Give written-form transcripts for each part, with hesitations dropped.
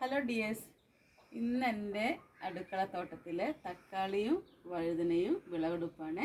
Hello dears, ഇന്ന് എൻ്റെ അടുക്കളത്തോട്ടത്തിലെ തക്കാളിയും വഴുതനയും വിളവെടുപ്പാണ്.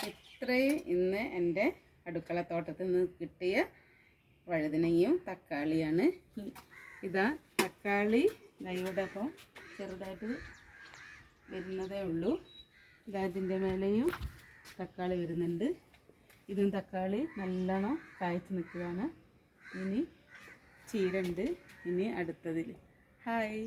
ഇത്രയും ഇന്ന് എൻ്റെ അടുക്കളത്തോട്ടത്തിൽ നിന്ന് കിട്ടിയ വഴുതനയും തക്കാളിയാണ്. ഇതാ തക്കാളി ഇവിടെ ചെറുതായിട്ട് വരുന്നതേ ഉള്ളൂ. ഇതിൻ്റെ മേലെയും തക്കാളി വരുന്നുണ്ട്. ഇതും തക്കാളി നല്ലോണം കായ്ച്ച് നിൽക്കുകയാണ്. ഇനി ചീരണ്ട്. ഇനി അടുത്തതിൽ ഹായ്.